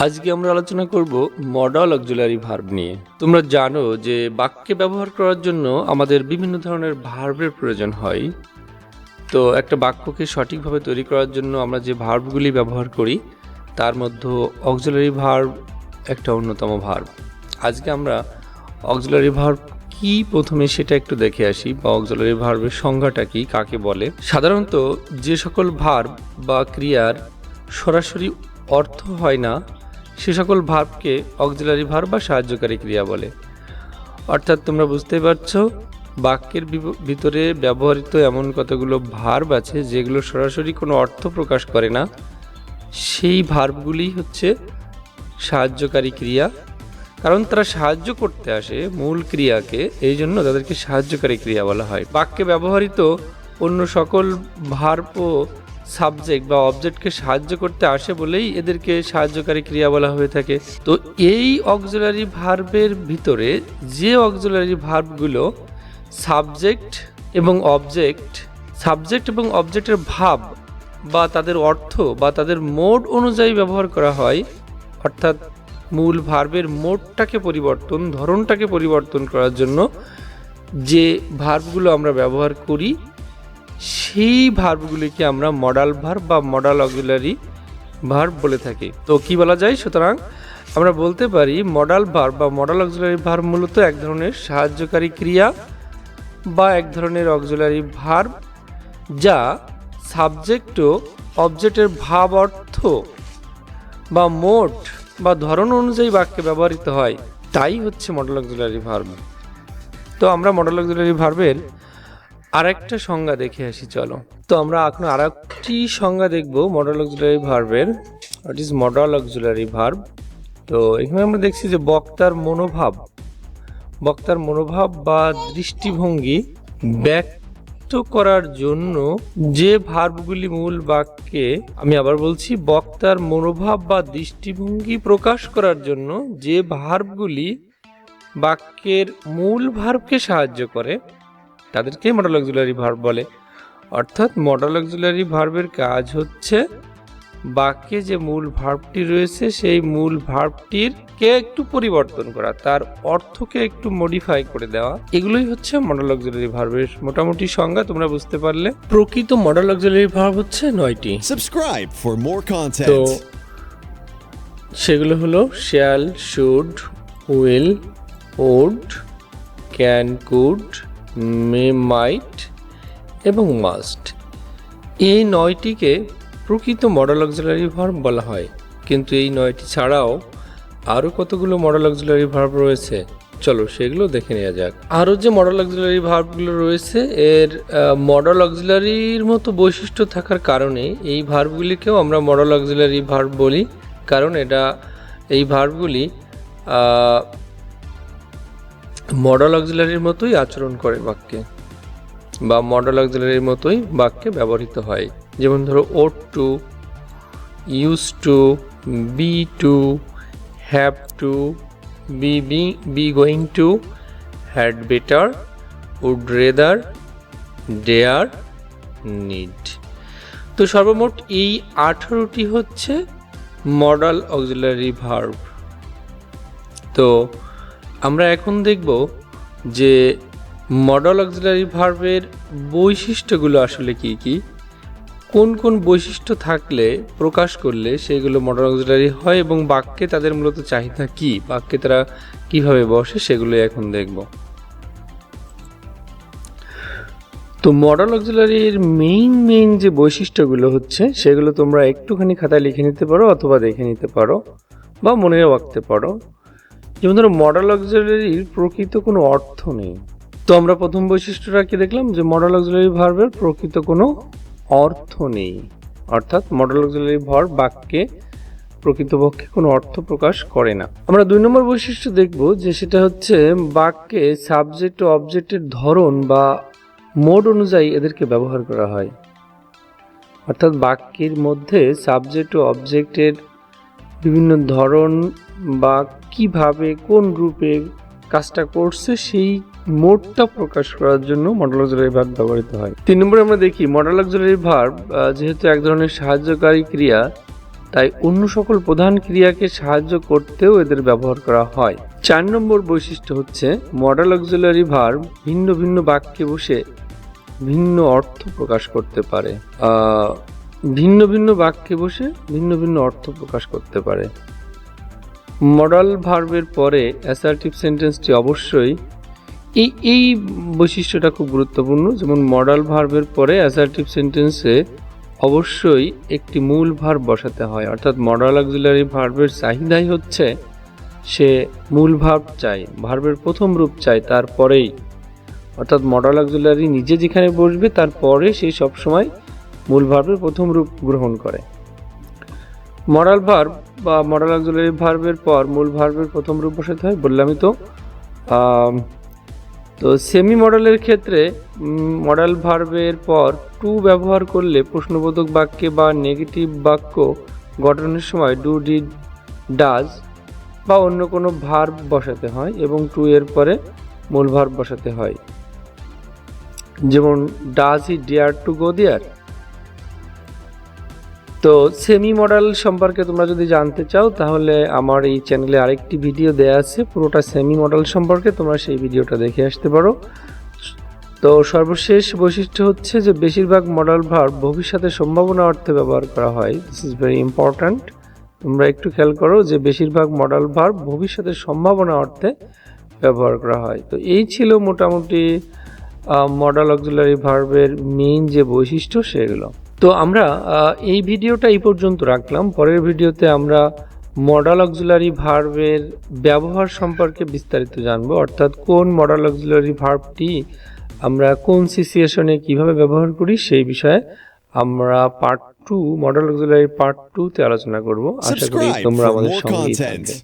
আজকে আমরা আলোচনা করব মডাল অক্সিলারি ভার্ব নিয়ে। তোমরা জানো যে বাক্যে ব্যবহার করার জন্য আমাদের বিভিন্ন ধরনের ভার্বের প্রয়োজন হয়। তো একটা বাক্যকে সঠিকভাবে তৈরি করার জন্য আমরা যে ভার্বগুলি ব্যবহার করি তার মধ্যে অক্সিলারি ভার্ব একটা অন্যতম ভার্ব। আজকে আমরা অক্সিলারি ভার্ব কি প্রথমে সেটা একটু দেখে আসি, বা অক্সিলারি ভার্বের সংজ্ঞাটা কি, কাকে বলে। সাধারণত যে সকল ভার্ব বা ক্রিয়ার সরাসরি অর্থ হয় না সে সকল ভার্বকে অক্সিলারি ভার্ব বা সাহায্যকারী ক্রিয়া বলে। অর্থাৎ তোমরা বুঝতে পারছো, বাক্যের ভিতরে ব্যবহৃত এমন কতগুলো ভার্ব আছে যেগুলো সরাসরি কোনো অর্থ প্রকাশ করে না, সেই ভার্বগুলি হচ্ছে সাহায্যকারী ক্রিয়া। কারণ তারা সাহায্য করতে আসে মূল ক্রিয়াকে, এই জন্য তাদেরকে সাহায্যকারী ক্রিয়া বলা হয়। বাক্যে ব্যবহৃত অন্য সকল ভার্ব ও সাবজেক্ট বা অবজেক্টকে সাহায্য করতে আসে বলেই এদেরকে সাহায্যকারী ক্রিয়া বলা হয়ে থাকে। তো এই অক্সিলারি ভার্বের ভিতরে যে অক্সিলারি ভার্বগুলো সাবজেক্ট এবং অবজেক্টের ভাব বা তাদের অর্থ বা তাদের মোড অনুযায়ী ব্যবহার করা হয়, অর্থাৎ মূল ভার্বের মোডটাকে ধরনটাকে পরিবর্তন করার জন্য যে ভার্বগুলো আমরা ব্যবহার করি সেই ভার্বগুলিকে আমরা মডাল ভার্ব বা মডাল অক্সিলারি ভার্ব বলে থাকি। তো কি বলা যায়? সুতরাং আমরা বলতে পারি মডাল ভার্ব বা মডাল অক্সিলারি ভার্ব মূলত এক ধরনের সাহায্যকারী ক্রিয়া বা এক ধরনের অক্সিলারি ভার্ব যা সাবজেক্ট ও অবজেক্টের ভাব, অর্থ বা মোড বা ধরন অনুযায়ী বাক্যে ব্যবহৃত হয়, তাই হচ্ছে মডাল অক্সিলারি ভার্ব। তো আমরা মডাল অক্সিলারি ভার্বের আরেকটা সংজ্ঞা দেখে আসি, চলো। তো আমরা এখন আরেকটি সংজ্ঞা দেখব মডাল অক্সিলারি ভার্বের। What is modal auxiliary verb? তো এখানে আমরা দেখছি যে বক্তার মনোভাব বা দৃষ্টিভঙ্গি ব্যক্ত করার জন্য যে ভার্বগুলি মূল বাক্যে, আমি আবার বলছি, বক্তার মনোভাব বা দৃষ্টিভঙ্গি প্রকাশ করার জন্য যে ভার্বগুলি বাক্যের মূল ভার্বকে সাহায্য করে তাদেরকে মডাল অক্সিলারি ভার্ব বলে। অর্থাৎ মডাল অক্সিলারি ভার্বের কাজ হচ্ছে বাক্যে যে মূল ভার্বটি রয়েছে সেই মূল ভার্বটিকে একটু পরিবর্তন করা, তার অর্থকে একটু মডিফাই করে দেওয়া। এগুলোই হচ্ছে মডাল অক্সিলারি ভার্বের মোটামুটি সংজ্ঞা। তোমরা বুঝতে পারলে প্রকৃত মডাল অক্সিলারি ভার্ব হচ্ছে 9টি। Subscribe for more তো content. সেগুলো হলো shall, should, will, would, can, could, may, might এবং মাস্ট। এই 9টিকে প্রকৃত মডাল অক্সিলারি ভার্ব বলা হয়। কিন্তু এই 9টি ছাড়াও আরও কতগুলো মডাল অক্সিলারি ভার্ব রয়েছে, চলো সেগুলো দেখে নেওয়া যাক। আরও যে মডাল অক্সিলারি ভার্বগুলো রয়েছে এর মডাল অক্সিলারির মতো বৈশিষ্ট্য থাকার কারণে এই ভার্বগুলিকেও আমরা মডাল অক্সিলারি ভার্ব বলি। কারণ এই ভার্বগুলি মডাল অক্সিলারির মতোই আচরণ করে বাক্যে, বা মডাল অক্সিলারির মতোই বাক্যে ব্যবহৃত হয়। যেমন ধরো ought to, use to, be to, have to, be going to, had better, would rather, dare, need. তো সর্বমোট এই 18টি হচ্ছে মডাল অক্সিলারি ভার্ব। তো আমরা এখন দেখব যে মডাল অক্সিলারি ভার্বের বৈশিষ্ট্যগুলো আসলে কি কি, কোন কোন বৈশিষ্ট্য থাকলে প্রকাশ করলে সেগুলো মডাল অক্সিলারি হয় এবং বাক্যে তাদের মূলত চাহিদা কি, বাক্যে তারা কিভাবে বসে, সেগুলো এখন দেখব। তো মডাল অক্সিলারির মেইন যে বৈশিষ্ট্যগুলো হচ্ছে সেগুলো তোমরা একটুখানি খাতায় লিখে নিতে পারো অথবা দেখে নিতে পারো বা মনেও রাখতে পারো। যেমন ধরো মডাল অক্সিলারির প্রকৃত কোনো অর্থ নেই। তো আমরা প্রথম বৈশিষ্ট্যটা কি দেখলাম, যে মডাল অক্সিলারি ভার্বের প্রকৃত কোনো অর্থ নেই। অর্থাৎ মডাল অক্সিলারি ভার্ব বাক্যে প্রকৃতপক্ষে কোনো অর্থ প্রকাশ করে না। আমরা 2 নম্বর বৈশিষ্ট্য দেখব, যে সেটা হচ্ছে বাক্যে সাবজেক্ট ও অবজেক্টের ধরন বা মোড অনুযায়ী এদেরকে ব্যবহার করা হয়। অর্থাৎ বাক্যের মধ্যে সাবজেক্ট ও অবজেক্টের বিভিন্ন ধরন বা কিভাবে কোন রূপে কাজটা করছে সেই মোডটা প্রকাশ করার জন্য মডাল অক্সিলারি ভার্ব ব্যবহৃত হয়। 3 নম্বরে আমরা দেখি মডাল অক্সিলারি ভার্ব যেহেতু এক ধরনের সাহায্যকারী ক্রিয়া, তাই অন্য সকল প্রধান ক্রিয়াকে সাহায্য করতেও এদের ব্যবহার করা হয়। 4 নম্বর বৈশিষ্ট্য হচ্ছে মডাল অক্সিলারি ভার্ব ভিন্ন ভিন্ন বাক্যে বসে ভিন্ন অর্থ প্রকাশ করতে পারে। ভিন্ন ভিন্ন বাক্যে বসে ভিন্ন ভিন্ন অর্থ প্রকাশ করতে পারে। মডাল ভার্বের পরে অ্যাসার্টিভ সেন্টেন্সটি অবশ্যই এই বৈশিষ্ট্যটা খুব গুরুত্বপূর্ণ। যেমন মডাল ভার্বের পরে অ্যাসার্টিভ সেন্টেন্সে অবশ্যই একটি মূল ভার্ব বসাতে হয়, অর্থাৎ মডাল অক্সিলারি ভার্বের চাহিদাই হচ্ছে সে মূল ভার্ব চাই, ভার্বের প্রথম রূপ চাই তারপরেই, অর্থাৎ মডাল অক্সিলারি নিজে যেখানে বসবে তারপরে সে সবসময় মূল ভার্বের প্রথম রূপ গ্রহণ করে। মডাল ভার্ব বা মডাল অক্সিলারি ভার্বের পর মূল ভার্বের প্রথম রূপ বসাতে হয়, বললামই তো। তো সেমি মডালের ক্ষেত্রে মডাল ভার্বের পর টু ব্যবহার করলে প্রশ্নবোধক বাক্যে বা নেগেটিভ বাক্য গঠনের সময় ডু, ডিড, ডাজ বা অন্য কোনো ভার্ব বসাতে হয় এবং টু এর পরে মূল ভার্ব বসাতে হয়। যেমন does he dare to go there. তো সেমি মডাল সম্পর্কে তোমরা যদি জানতে চাও তাহলে আমার এই চ্যানেলে আরেকটি ভিডিও দেয়া আছে পুরোটা সেমি মডাল সম্পর্কে, তোমরা সেই ভিডিওটা দেখে আসতে পারো। তো সর্বশেষ বৈশিষ্ট্য হচ্ছে যে বেশিরভাগ মডাল ভার্ব ভবিষ্যতের সম্ভাবনা অর্থে ব্যবহার করা হয়। This is very important. তোমরা একটু খেয়াল করো যে বেশিরভাগ মডাল ভার্ব ভবিষ্যতের সম্ভাবনা অর্থে ব্যবহার করা হয়। তো এই ছিল মোটামুটি মডাল অক্সিলারি ভার্বের মেইন যে বৈশিষ্ট্য সেগুলো। তো আমরা এই ভিডিওটা এই পর্যন্ত রাখলাম। পরের ভিডিওতে আমরা মডাল অক্সিলারি ভার্বের ব্যবহার সম্পর্কে বিস্তারিত জানবো, অর্থাৎ কোন মডাল অক্সিলারি ভার্বটি আমরা কোন সিচুয়েশনে কিভাবে ব্যবহার করি সেই বিষয়ে আমরা পার্ট 2 মডাল অক্সিলারি পার্ট 2 তে আলোচনা করব। আশা করি তোমরা আমাদের সঙ্গেই থাকবে।